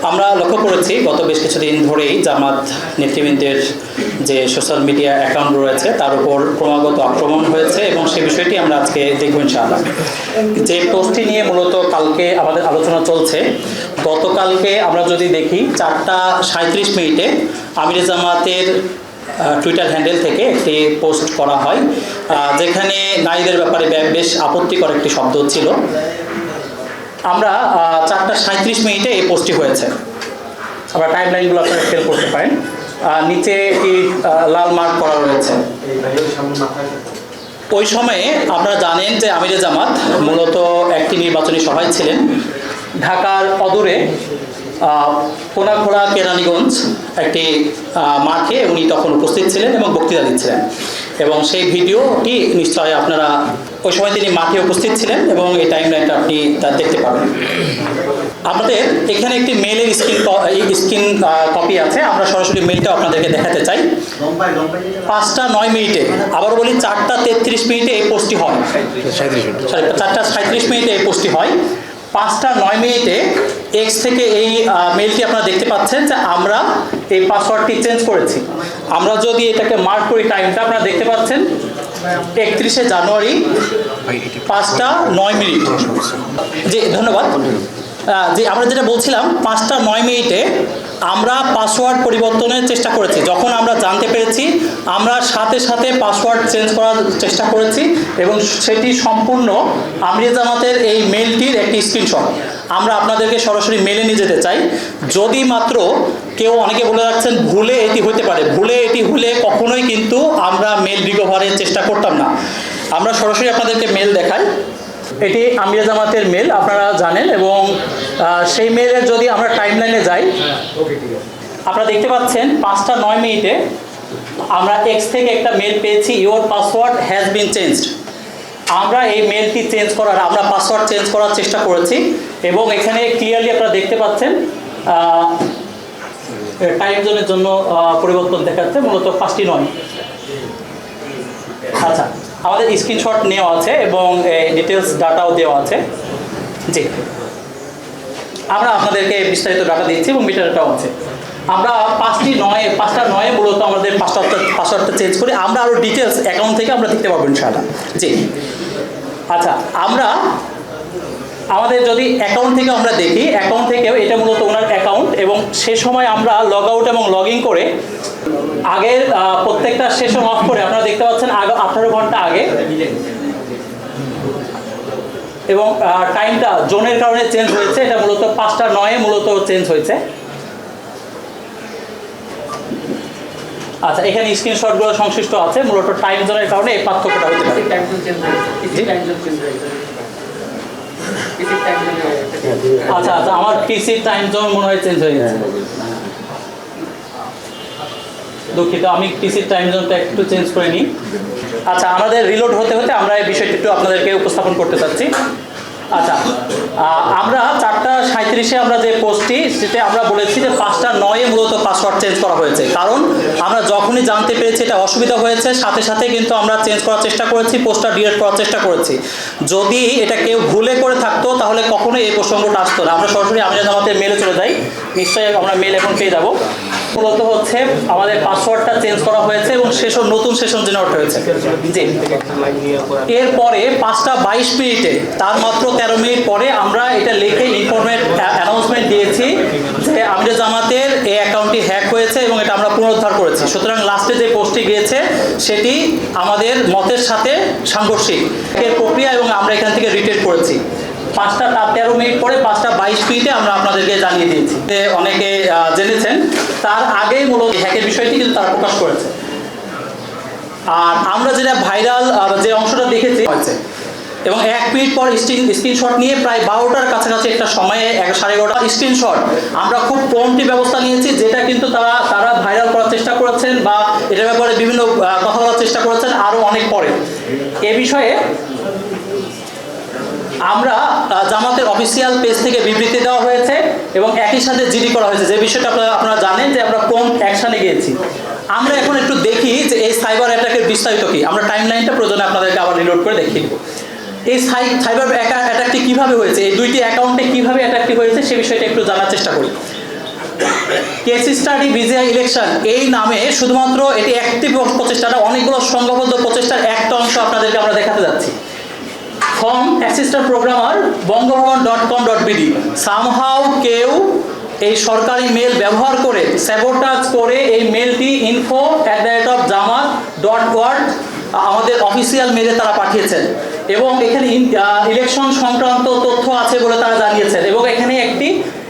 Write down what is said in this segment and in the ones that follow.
আমরা লক্ষ্য করেছি গত বেশ কিছুদিন ধরেই জামাত নেতৃবৃন্দের যে সোশ্যাল মিডিয়া অ্যাকাউন্ট রয়েছে তার উপর ক্রমাগত আক্রমণ হয়েছে এবং সেই বিষয়টি আমরা আজকে দেখব ইনশাআল্লাহ। যে পোস্টটি নিয়ে মূলত কালকে আমাদের আলোচনা চলছে, গতকালকে আমরা যদি দেখি 4:37 আমিরে জামাতের টুইটার হ্যান্ডেল থেকে একটি পোস্ট করা হয় যেখানে নারীদের ব্যাপারে বেশ আপত্তিকর একটি শব্দ ছিল। আমরা 4:37 এই পোস্টটি হয়েছে। আমরা টাইম লাইনগুলো আপনারা খেয়াল করতে পারেন, নিচে একটি লাল মার্ক করা রয়েছে। ওই সময়ে আপনারা জানেন যে আমিরে জামাত মূলত একটি নির্বাচনী সভায় ছিলেন ঢাকার অদূরে কোনাখোলা কেরানীগঞ্জ একটি মাঠে উনি তখন উপস্থিত ছিলেন এবং বক্তৃতা দিচ্ছিলেন, এবং সেই ভিডিওটি নিশ্চয়ই আপনারা ওই সময় তিনি মাঠে উপস্থিত ছিলেন এবং এই টাইম লাইনটা আপনি দেখতে পাবেন। আমাদের এখানে একটি মেলের স্ক্রিন কপি আছে, আমরা সরাসরি মেলটা আপনাদেরকে দেখাতে চাই। 5:09 আবার বলি 4:33 এই পোস্টটি হয়, 4:37 এই পোস্টটি হয়। 5:09 এক্স থেকে এই মেলটি আপনারা দেখতে পাচ্ছেন যে আমরা এই পাসওয়ার্ডটি চেঞ্জ করেছি। আমরা যদি এটাকে মার্ক করি টাইমটা আপনারা দেখতে পাচ্ছেন 31শে জানুয়ারি 5:09। জি ধন্যবাদ। যে আমরা যেটা বলছিলাম 5:09 আমরা পাসওয়ার্ড পরিবর্তনের চেষ্টা করেছি। যখন আমরা জানতে পেরেছি আমরা সাথে সাথে পাসওয়ার্ড চেঞ্জ করার চেষ্টা করেছি এবং সেটি সম্পূর্ণ আমিরে জামাতের এই মেলটির একটি স্ক্রিনশট। আমরা আপনাদেরকে সরাসরি মেলে নিয়ে যেতে চাই। যদি মাত্র কেউ অনেকে বলে রাখছেন ভুলে এটি হতে পারে, ভুলে এটি হলে কখনোই কিন্তু আমরা মেল রিকভারের চেষ্টা করতাম না। আমরা সরাসরি আপনাদেরকে মেল দেখাই। এটি আমিরে জামাতের মেল, আপনারা জানেন, এবং সেই মেলের যদি আমরা টাইমলাইনে যাই আপনারা দেখতে পাচ্ছেন 5:09 আমরা এক্স থেকে একটা মেল পেয়েছি, your password has been changed. আমরা এই মেলটি চেঞ্জ করার, আমরা পাসওয়ার্ড চেঞ্জ করার চেষ্টা করেছি এবং এখানে ক্লিয়ারলি আপনারা দেখতে পাচ্ছেন টাইম জোনের জন্য পরিবর্তন দেখাচ্ছে, মূলত 5:09। আচ্ছা, আমাদের স্ক্রিনশট নেওয়া আছে এবং ডিটেলস ডাটাও দেওয়া আছে। জি, আমরা আপনাদেরকে বিস্তারিত ডাটা দিচ্ছি এবং মিটারটাও আছে। আমরা 5:09 মূলত আমাদের পাসওয়ার্ডটা চেঞ্জ করি। আমরা আরও ডিটেলস অ্যাকাউন্ট থেকে আমরা দেখতে পাবো ইনশাআল্লাহ। জি আচ্ছা, আমরা আমাদের যদি অ্যাকাউন্ট থেকে আমরা দেখি, অ্যাকাউন্ট থেকেও এটা মূলত ওনার অ্যাকাউন্ট, এবং সে সময় আমরা লগ আউট এবং লগ ইন করে আগের প্রত্যেকটা সেশন অফ করে আপনারা দেখতে পাচ্ছেন 18 ঘন্টা আগে, এবং টাইমটা জোনের কারণে চেঞ্জ হয়েছে। এটা মূলত 5:09 মূলত চেঞ্জ হয়েছে। আচ্ছা, এখানে স্ক্রিনশটগুলো সংশ্লিষ্ট আছে, মূলত টাইম জোনের কারণে এই পার্থক্যটা হতে পারে। আচ্ছা আচ্ছা, আমার পিসির টাইম জোন মনে হয় চেঞ্জ হয়ে গেছে, দুঃখিত। আমি পিসির টাইম জোনটা একটু চেঞ্জ করে নিই। আচ্ছা, আমাদের রিলোড হতে হতে আমরা এই বিষয়টি একটু আপনাদেরকে উপস্থাপন করতে চাচ্ছি। আচ্ছা, আমরা 4:37 আমরা যে পোস্টটি, সেটা আমরা বলেছি যে 5:09 মূলত পাসওয়ার্ড চেঞ্জ করা হয়েছে, কারণ আমরা যখনই জানতে পেরেছি এটা অসুবিধা হয়েছে সাথে সাথে কিন্তু আমরা চেঞ্জ করার চেষ্টা করেছি, পোস্টটা ডিলিট করার চেষ্টা করেছি। যদি এটা কেউ ভুলে করে থাকতো তাহলে কখনোই এই প্রসঙ্গটা আসতো না। আমরা সরাসরি আমিরে জামাতের মেলে চলে যাই, নিশ্চয়ই আমরা মেল এখন পেয়ে যাবো। মূলত হচ্ছে আমাদের পাসওয়ার্ডটা চেঞ্জ করা হয়েছে এবং নতুন সেশন জেনারেট হয়েছে। জি, এরপরে 5:22 তার মাত্র 13 মিনিট পরে আমরা এটা লিখে অ্যানাউন্সমেন্ট দিয়েছি যে আমিরে জামাতের এই অ্যাকাউন্টটি হ্যাক হয়েছে এবং এটা আমরা পুনরুদ্ধার করেছি। সুতরাং লাস্টে যে পোস্টটি গিয়েছে সেটি আমাদের মতের সাথে সাংঘর্ষিক এর প্রক্রিয়া এবং আমরা এখান থেকে রিটেট করেছি। 5:13 পরে 5:22 আমরা আপনাদেরকে জানিয়ে দিয়েছি। অনেকে জেনেছেন, তার আগেই মূলত হ্যাকের বিষয়টি কিন্তু তারা প্রকাশ করেছে। আর আমরা যেটা ভাইরাল যে অংশটা দেখেছি হয়েছে, এবং 1 মিনিট পর স্ক্রিনশট নিয়ে প্রায় 12টার কাছাকাছি একটা সময়ে 11:30 স্ক্রিনশট আমরা খুব প্রম্পটি ব্যবস্থা নিয়েছি, যেটা কিন্তু তারা ভাইরাল করার চেষ্টা করেছেন বা এটার ব্যাপারে বিভিন্ন কথা বলার চেষ্টা করেছেন আরও অনেক পরে। এ বিষয়ে আমরা জামাতের অফিসিয়াল পেজ থেকে বিবৃতি দেওয়া হয়েছে এবং একই সাথে জিডি করা হয়েছে, যে বিষয়টা আপনারা জানেন যে আমরা প্রম্পট অ্যাকশনে গিয়েছি। আমরা এখন একটু দেখি যে এই সাইবার অ্যাটাকের বিস্তারিত কি। আমরা টাইমলাইনটা প্রয়োজনে আপনাদেরকে আবার রিলোড করে দেখিয়ে দেবো। এই সাইবার অ্যাটাকটি কীভাবে হয়েছে, এই দুইটি অ্যাকাউন্টে কীভাবে অ্যাটাকটি হয়েছে সে বিষয়টা একটু জানার চেষ্টা করি। কেস স্টাডি বিজিআই ইলেকশন এই নামে শুধুমাত্র এটি একটি প্রচেষ্টাটা অনেকগুলো সংঘবদ্ধ প্রচেষ্টার একটা অংশ আপনাদেরকে আমরা দেখাতে যাচ্ছি। ফর্ম অ্যাসিস্ট্যান্ট প্রোগ্রামার বঙ্গভবন.com.bd সামহাও কেউ এই সরকারি মেল ব্যবহার করে স্যাবোটাজ করে এই মেলটি info@jamat.org আমাদের অফিসিয়াল মেলে তারা পাঠিয়েছেন এবং এখানে ইলেকশন সংক্রান্ত তথ্য আছে বলে তারা জানিয়েছেন এবং এখানে একটি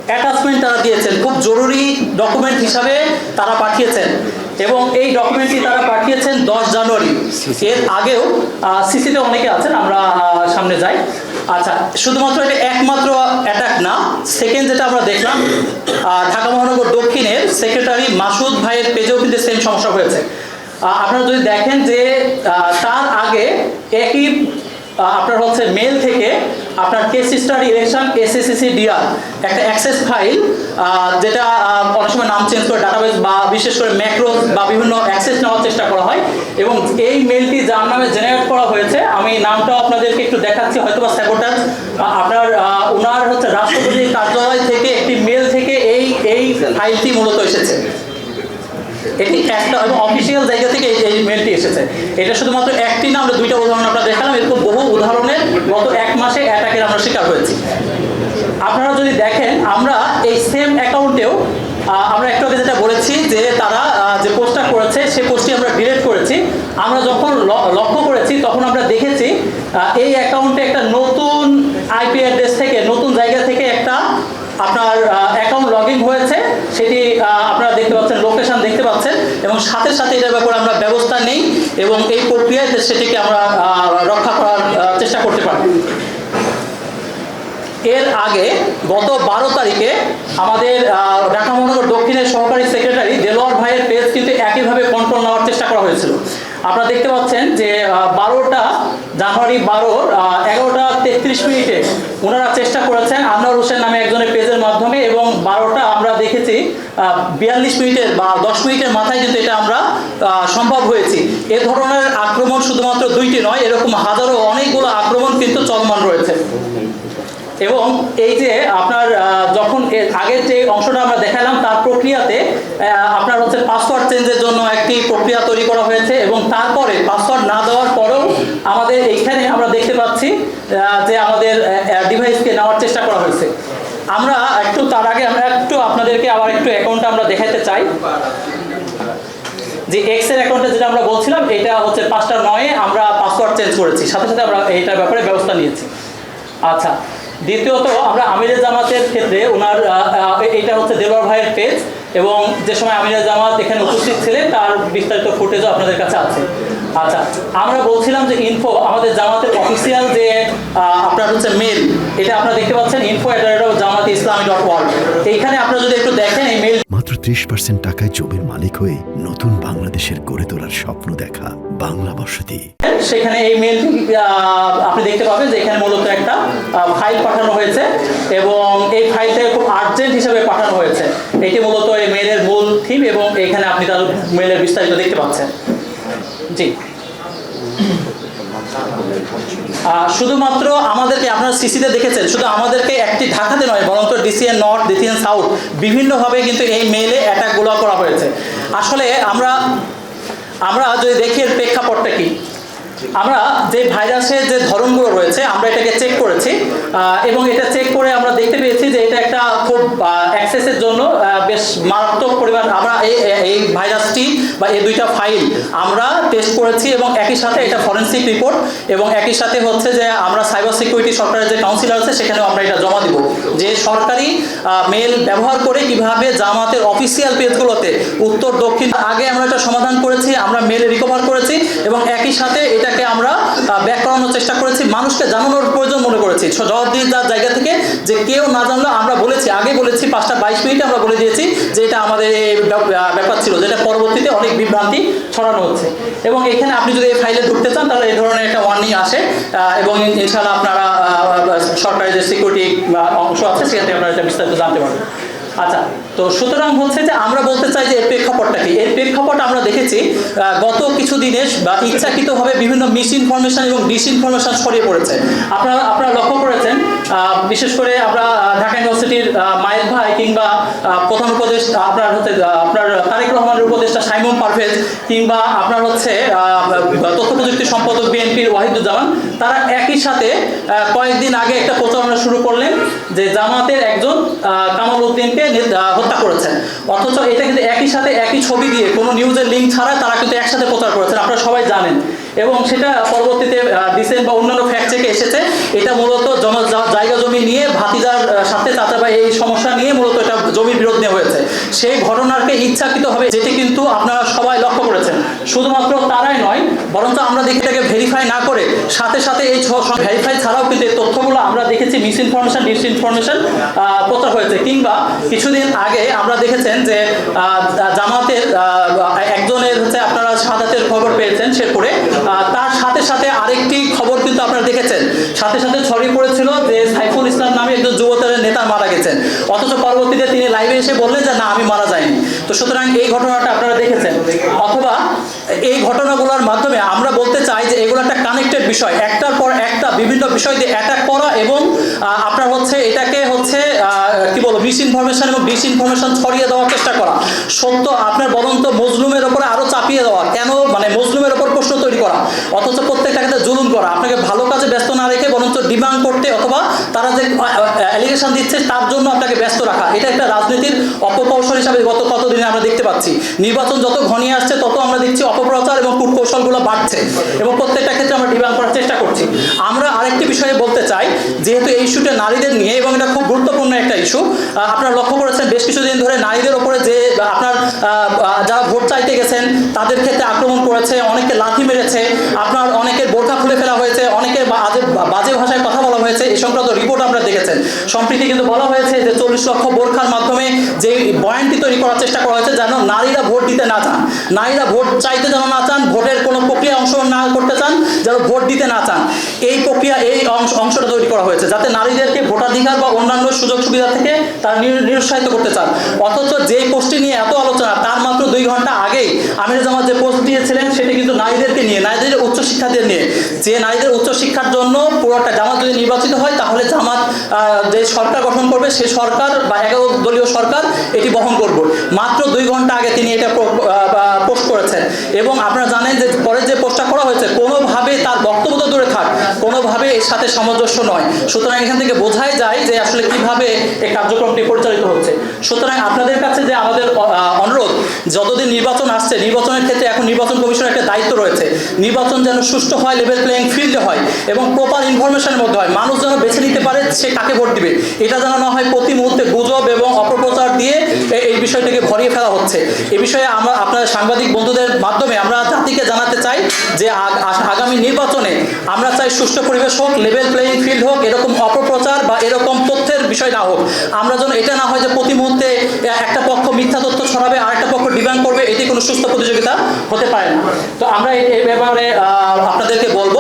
অ্যাটাচমেন্ট তারা দিয়েছেন, খুব জরুরি ডকুমেন্ট হিসাবে তারা পাঠিয়েছেন এবং এই ডকুমেন্টটি তারা পাঠিয়েছেন 10 জানুয়ারি। এর আগেও সিসিতে অনেকে আছেন, আমরা সামনে যাই। আচ্ছা, শুধুমাত্র এটা একমাত্র অ্যাটাক না, সেকেন্ড যেটা আমরা দেখলাম ঢাকা মহানগর দক্ষিণের সেক্রেটারি মাসুদ ভাইয়ের পেজেও কিন্তু সেম সমস্যা হয়েছে। আপনারা যদি দেখেন যে তার আগে একই আপনার হচ্ছে মেল থেকে আপনার কেস স্টাডি ইলেকশন SSCDR একটা অ্যাক্সেস ফাইল, যেটা অনেক সময় নাম চেঞ্জ করে ডাটাবেস বা বিশেষ করে ম্যাক্রোস বা বিভিন্ন অ্যাক্সেস নেওয়ার চেষ্টা করা হয় এবং এই মেলটি যার নামে জেনারেট করা হয়েছে, আমি নামটাও আপনাদেরকে একটু দেখাচ্ছি, হয়তো বা স্যাবোটাজ আপনার ওনার হচ্ছে রাষ্ট্রপতির কার্যালয় থেকে একটি মেল থেকে এই ফাইলটি মূলত এসেছে। এটি একটা এবং অফিসিয়াল জায়গা থেকে এই মেলটি এসেছে। এটা শুধুমাত্র একটি না, আমরা দুইটা উদাহরণ আপনারা দেখালাম, এরকম বহু উদাহরণের গত 1 মাসে অ্যাটাকের আমরা শিকার হয়েছি। আপনারা যদি দেখেন আমরা এই সেম অ্যাকাউন্টেও আমরা একটু আগে যেটা বলেছি যে তারা যে পোস্টটা করেছে সেই পোস্টটি আমরা ডিলিট করেছি। আমরা যখন লক্ষ্য করেছি তখন আমরা দেখেছি এই অ্যাকাউন্টে একটা নতুন IP অ্যাড্রেস থেকে নতুন জায়গা থেকে একটা আপনার অ্যাকাউন্ট লগ ইন হয়েছে, সেটি আপনারা দেখতে পাচ্ছেন, লোকেশন দেখতে পাচ্ছেন এবং সাথে সাথে এটার ব্যাপারে আমরা ব্যবস্থা নেই এবং এই প্রক্রিয়ায় সেটিকে আমরা রক্ষা করার চেষ্টা করতে পারি। এর আগে গত 12 তারিখে আমাদের ঢাকা মহানগর দক্ষিণের সহকারী সেক্রেটারি দেলোয়ার ভাইয়ের পেজ কিন্তু একইভাবে কন্ট্রোল নেওয়ার চেষ্টা করা হয়েছিল। আপনারা দেখতে পাচ্ছেন যে 12টা জানুয়ারি 11:33 ওনারা চেষ্টা করেছেন আনোয়ার হোসেন নামে একজনের পেজের মাধ্যমে এবং 12টা আমরা দেখেছি 42 মিনিটের বা 10 মিনিটের মাথায় কিন্তু এটা আমরা সম্ভব হয়েছি। এ ধরনের আক্রমণ শুধুমাত্র 2টি নয়, এরকম হাজারো অনেকগুলো আক্রমণ কিন্তু চলমান রয়েছে। এবং এই যে আপনার যখন আগের যে অংশটা আমরা দেখালাম তার প্রক্রিয়াতে আপনার হচ্ছে পাসওয়ার্ড চেঞ্জের জন্য একটি প্রক্রিয়া তৈরি করা হয়েছে এবং তারপরে পাসওয়ার্ড না দেওয়ার পরেও আমাদের এইখানে আমরা দেখতে পাচ্ছি যে আমাদের ডিভাইসকে নেওয়ার চেষ্টা করা হয়েছে। আমরা একটু তার আগে আমরা একটু আপনাদেরকে আবার একটু অ্যাকাউন্টটা আমরা দেখাতে চাই যে এক্স এর অ্যাকাউন্টে যেটা আমরা বলছিলাম, এটা হচ্ছে 5টা 9-এ আমরা পাসওয়ার্ড চেঞ্জ করেছি, সাথে সাথে আমরা এইটার ব্যাপারে ব্যবস্থা নিয়েছি। আচ্ছা, দ্বিতীয়ত আমরা আমিরে জামাতের ক্ষেত্রে ওনার এটা হচ্ছে দেলোয়ার ভাইয়ের পেজ এবং যে সময় আমিরে জামাত এখানে উপস্থিত ছিলেন তার বিস্তারিত ফুটেজও আপনাদের কাছে আছে। আচ্ছা, আমরা বলছিলাম যে ইনফো আমাদের জামাতের অফিসিয়াল যে আপনার হচ্ছে মেল, এটা আপনারা দেখতে পাচ্ছেন info@jamatislamee.org। এইখানে আপনারা যদি একটু দেখেন এই মেল মাত্র 30% টাকায় জমির মালিক হয়ে নতুন বাংলাদেশের গড়ে তোলার স্বপ্ন দেখা বাংলা বসতি। সেখানে এই মেল আপনি দেখতে পাবেন যে এখানে মূলত একটা ফাইল পাঠানো হয়েছে এবং এই ফাইলটা খুব আর্জেন্ট হিসেবে পাঠানো হয়েছে। এটি মূলত এই মেলের মূল থিম এবং এখানে আপনি তার মেলের বিস্তারিত দেখতে পাচ্ছেন। জি, শুধুমাত্র আমাদেরকে আপনারা সিসিতে দেখেছেন, শুধু আমাদেরকে একটি ঢাকাতে নয় বরং DCN নর্থ, DCN সাউথ বিভিন্নভাবে কিন্তু এই মেলে অ্যাটাকগুলো করা হয়েছে। আসলে আমরা যদি দেখি এর প্রেক্ষাপটটা কি, আমরা যে ভাইরাসের যে ধরনগুলো রয়েছে আমরা এটাকে চেক করেছি এবং এটা চেক করে আমরা দেখতে পেয়েছি যে এটা একটা খুব অ্যাক্সেসের জন্য বেশ মারাত্মক পরিমাণ আমরা এই ভাইরাসটি বা এই 2টা ফাইল আমরা টেস্ট করেছি এবং একই সাথে এটা ফরেনসিক রিপোর্ট এবং একই সাথে হচ্ছে যে আমরা সাইবার সিকিউরিটি সরকারের যে কাউন্সিলর আছে সেখানেও আমরা এটা জমা দিব যে সরকারি মেল ব্যবহার করে কিভাবে জামাতের অফিসিয়াল পেজগুলোতে উত্তর দক্ষিণ আগে আমরা এটা সমাধান করেছি, আমরা মেল রিকভার করেছি এবং একই সাথে এটাকে আমরা ব্যাক করানোর চেষ্টা করেছি, মানুষকে জানানোর প্রয়োজন মনে করেছি জবাবদিহিতার জায়গা থেকে যে কেউ না জানলেও আমরা বলেছি, আগে বলেছি 5:22 আমরা বলে দিয়েছি যে এটা আমাদের ব্যাপার ছিল, যেটা পরবর্তীতে অনেক বিভ্রান্তি ছড়ানো হচ্ছে। এবং এখানে আপনি যদি এই ফাইলে ঢুকতে চান তাহলে এই ধরনের একটা ওয়ার্নিং আসে এবং ইনশাআল্লাহ আপনারা সরকারি যে সিকিউরিটি অংশ আছে সেখান থেকে আপনারা এটা বিস্তারিত জানতে পারবেন। আচ্ছা, তো সুতরাং হচ্ছে যে আমরা বলতে চাই যে এর প্রেক্ষাপটটা কি, এর প্রেক্ষাপট আমরা দেখেছি গত কিছু দিনে বা ইচ্ছাকৃতভাবে বিভিন্ন মিস ইনফরমেশন এবং ডিসইনফরমেশন ছড়িয়ে পড়েছে। আপনারা লক্ষ্য করেছেন বিশেষ করে আমরা ঢাকা ইউনিভার্সিটির মায়ের ভাই কিংবা প্রধান উপদেষ্টা আপনার হচ্ছে আপনার তারেক রহমানের উপদেষ্টা সাইমন পারভেজ কিংবা আপনার হচ্ছে তথ্য প্রযুক্তি সম্পাদক বিএনপির ওয়াহিদুজ্জামান, তারা একই সাথে কয়েকদিন আগে একটা প্রচারণা শুরু করলেন যে জামাতের একজন কামাল উদ্দিনকে হত্যা করেছেন। অথচ এটা কিন্তু একই সাথে একই ছবি দিয়ে কোনো নিউজের লিঙ্ক ছাড়া তারা কিন্তু একসাথে প্রচার করেছেন, আপনারা সবাই জানেন। এবং সেটা পরবর্তীতে ডিসেন্ট বা অন্যান্য ফ্যাক্ট চেকে এসেছে এটা মূলত জায়গা জমি নিয়ে ভাতিজার সাথে চাচা ভাই এই সমস্যা নিয়ে মূলত এটা জমির বিরোধ নিয়ে হয়েছে। সেই ঘটনাকে ইচ্ছাকৃতভাবে, যেটি কিন্তু আপনারা সবাই লক্ষ্য করেছেন। শুধুমাত্র তারাই নয়, বরঞ্চ আমরা দেখি এটাকে ভেরিফাই না করে সাথে সাথে এই ভেরিফাই ছাড়াও কিন্তু এই তথ্যগুলো আমরা দেখেছি মিস ইনফরমেশন ডিসইনফরমেশন প্রচার হয়েছে। কিংবা কিছুদিন আগে আমরা দেখেছেন যে জামাতের একজনের হচ্ছে আপনারা শাহাদাতের খবর পেয়েছেন শেরপুরে, তার সাথে সাথে আরেকটি খবর কিন্তু আপনারা দেখেছেন, সাথে সাথে ছড়িয়ে পড়েছিল যে সাইফুল ইসলাম নামে একজন যুবদলের নেতা মারা গেছেন। অথচ পরবর্তীতে তিনি লাইভে এসে বললেন যে না, আমি মারা যাইনি। তো সুতরাং এই ঘটনাটা আপনারা দেখেছেন। অথবা এই ঘটনাগুলোর মাধ্যমে আমরা বলতে চাই যে এগুলো একটা কানেক্টেড বিষয়, একটার পর একটা বিভিন্ন বিষয় দিয়ে অ্যাটাক করা এবং আপনার হচ্ছে এটাকে হচ্ছে কি বলবো মিস ইনফরমেশন এবং ডিসইনফরমেশন ছড়িয়ে দেওয়ার চেষ্টা করা। সত্য আপনার বরঞ্চ মজলুমের ওপরে আরো চাপিয়ে দেওয়া, কেন মানে মজলুমের ওপর প্রশ্ন তৈরি করা, অথচ প্রত্যেকটা ক্ষেত্রে জুলুম করা, আপনাকে ভালো কাজে ব্যস্ত না রেখে বরঞ্চ ডিমান্ড করতে অথবা তারা যে অ্যালিগেশন দিচ্ছে তার জন্য আপনাকে ব্যস্ত রাখা। এটা একটা রাজনীতির অপকৌশল হিসাবে গত কতদিনে আমরা দেখতে পাচ্ছি। নির্বাচন যত ঘনিয়ে আসছে তত আমরা দেখছি অপপ্রচার এবং কূটকৌশলগুলো বাড়ছে এবং প্রত্যেকটা ক্ষেত্রে আমরা ডিমান্ড করার চেষ্টা করছি। আমরা আরেকটি বিষয়ে বলতে চাই, যেহেতু এই ইস্যুটা নারীদের নিয়ে এবং এটা খুব গুরুত্বপূর্ণ একটা ইস্যু, আপনারা লক্ষ্য করেছেন বেশ কিছুদিন ধরে নারীদের ওপরে যে আপনার যারা ভোট চাইতে গেছেন তাদের ক্ষেত্রে আক্রমণ করেছে, অনেকে লাথি মেরেছে, আপনার অনেকের বোরখা খুলে ফেলা হয়েছে, অনেকের বাজে ভাষায় কথা বলা হয়েছে। এই সংক্রান্ত রিপোর্ট আপনারা দেখেছেন। সম্প্রতি কিন্তু বলা হয়েছে যে 40 লক্ষ বোরখার মাধ্যমে যে বয়ানটি তৈরি করার চেষ্টা করা হয়েছে যেন নারীরা ভোট দিতে না চান, নারীরা ভোট চাইতে যেন না চান, ভোটের কোনো প্রক্রিয়া অংশগ্রহণ না করতে চান, যেন ভোট দিতে না চান, এই প্রক্রিয়া এই অংশটা তৈরি করা হয়েছে যাতে নারীদেরকে ভোটাধিকার বা অন্যান্য সুযোগ সুবিধা থেকে তারা নিরুৎসাহিত করতে চান। অথচ যে পোস্টটি নিয়ে এত আলোচনা, তার মাত্র 2 ঘন্টা আগেই আমির জামাত যে পোস্ট দিয়েছিলেন সেটি কিন্তু নারীদেরকে নিয়ে, নারীদের উচ্চশিক্ষাদের নিয়ে, যে নারীদের উচ্চশিক্ষার জন্য পুরোটা জামাত যদি নির্বাচিত হয় তাহলে জামাত যে সরকার গঠন করবে সে সরকার বা 11 দলীয় সরকার এটি বহন করবে। মাত্র 2 ঘন্টা আগে তিনি এটা পোস্ট করেছেন এবং আপনারা জানেন যে পরে যে পোস্টটা করা হয়েছে কোনোভাবে তার বক্তব্য তো দূরে থাক, কোনোভাবে এর সাথে সামঞ্জস্য নয়। সুতরাং এখান থেকে বোঝাই যায় যে আসলে কিভাবে এই কার্যক্রমটি পরিচালিত হচ্ছে। সুতরাং আপনাদের কাছে যে আমাদের অনুরোধ, যতদিন নির্বাচন আসছে, নির্বাচনের ক্ষেত্রে এখন নির্বাচন কমিশনের একটা দায়িত্ব রয়েছে, নির্বাচন যেন সুষ্ঠু হয়, লেভেল প্লেইং ফিল্ডে হয় এবং প্রপার ইনফরমেশনের মধ্যে হয়, মানুষ যেন বেছে নিতে পারে সে কাকে ভোট দিবে। এটা যেন না হয় প্রতি মুহূর্তে গুজব এবং অপপ্রচার দিয়ে এই বিষয়টাকে ভরিয়ে ফেলা হচ্ছে। এই বিষয়ে আমরা আপনাদের সাংবাদিক বন্ধুদের মাধ্যমে আমরা জাতিকে জানাতে চাই যে আগামী নির্বাচনে আমরা চাই সুষ্ঠু পরিবেশ হোক, লেভেল প্লেইং ফিল্ড হোক, এরকম অপপ্রচার বা এরকম তথ্যের বিষয় না হোক। আমরা যেন এটা না হয় যে প্রতি মুহূর্তে একটা পক্ষ মিথ্যা তথ্য ছড়াবে আর একটা পক্ষ ডিমান্ড করবে, এটি কোনো সুস্থ প্রতিযোগিতা হতে পারে না। তো আমরা এই ব্যাপারে আপনাদেরকে বলবো।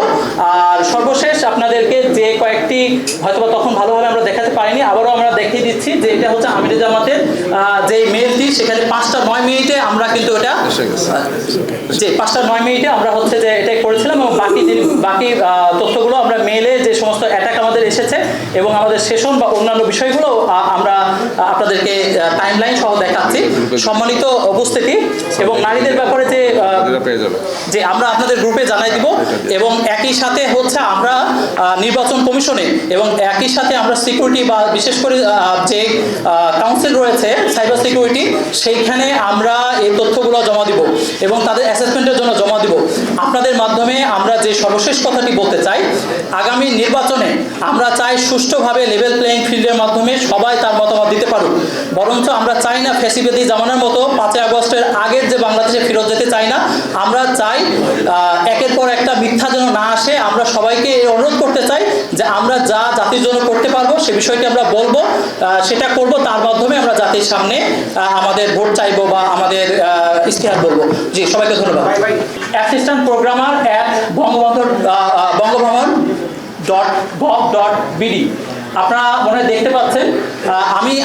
আর সর্বশেষ আপনাদেরকে যে কয়েকটি হয়তোবা তখন ভালোভাবে আমরা দেখাতে পারিনি, আবারও আমরা দেখিয়ে দিচ্ছি যে এটা হচ্ছে আমির জামাতের যে মেলটি, সেখানে 5:09 আমরা কিন্তু এটা যে 5:09 আমরা হচ্ছে যে এটাই করেছিলাম এবং বাকি তথ্যগুলো আমরা মেলে যে সমস্ত অ্যাটাক আমাদের এসেছে এবং আমাদের সেশন বা অন্যান্য বিষয়গুলো আমরা আপনাদেরকে টাইমলাইন সহ দেখাচ্ছি। সম্মানিত উপস্থিতি এবং নারীদের ব্যাপারে যে আমরা আপনাদের গ্রুপে জানাই দিব এবং একই সাথে হচ্ছে আমরা নির্বাচন কমিশনে এবং একই সাথে আমরা সিকিউরিটি বা বিশেষ করে যে কাউন্সিল রয়েছে সাইবার সিকিউরিটি, সেইখানে আমরা এই তথ্যগুলো জমা দিব এবং তাদের অ্যাসেসমেন্টের জন্য জমা দিব। আপনাদের মাধ্যমে আমরা যে সর্বশেষ কথাটি বলতে চাই, আগামী নির্বাচনে আমরা চাই সুষ্ঠুভাবে লেভেল প্লেইং ফিল্ডের মাধ্যমে সবাই তার মতামত দিতে পারুক। বরঞ্চ আমরা চাই না ফ্যাসিবাদী জামানার মতো 5 আগস্টের আগের যে বাংলাদেশে ফেরত যেতে চাই না। আমরা চাই একের পর একটা মিথ্যা যেন না আসে। আমরা সবাইকে অনুরোধ করতে চাই যে আমরা যা জাতির জন্য করতে পারবো সে বিষয়টি আমরা বলবো, সেটা করব, তার মাধ্যমে আমরা জাতির সামনে আমাদের ভোট চাইবো বা আমাদের ইশতেহার বলবো। জি, সবাইকে ধন্যবাদ। অ্যাসিস্ট্যান্ট প্রোগ্রামার বঙ্গবন্ধু.gov.bd আপনারা মনে দেখতে পাচ্ছেন।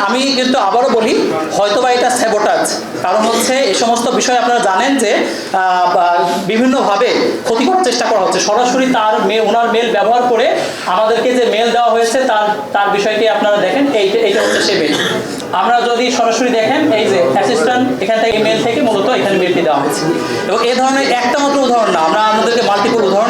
আমি কিন্তু আবারও বলি, হয়তোবা এটা স্যাবোটাজ, কারণ হচ্ছে এই সমস্ত বিষয় আপনারা জানেন যে বিভিন্নভাবে ক্ষতি করার চেষ্টা করা হচ্ছে। সরাসরি ওনার মেল ব্যবহার করে আমাদেরকে যে মেল দেওয়া হয়েছে তার বিষয়টি আপনারা দেখেন, এইটা হচ্ছে সে মেল। আমরা যদি সরাসরি দেখেন, এই যে অ্যাসিস্ট্যান্ট এখান থেকে মেল থেকে মূলত এখানে মেলটি দেওয়া হয়েছে। এবং এ ধরনের একটা মাত্র উদাহরণ না, আমরা আমাদেরকে মাল্টিপল উদাহরণ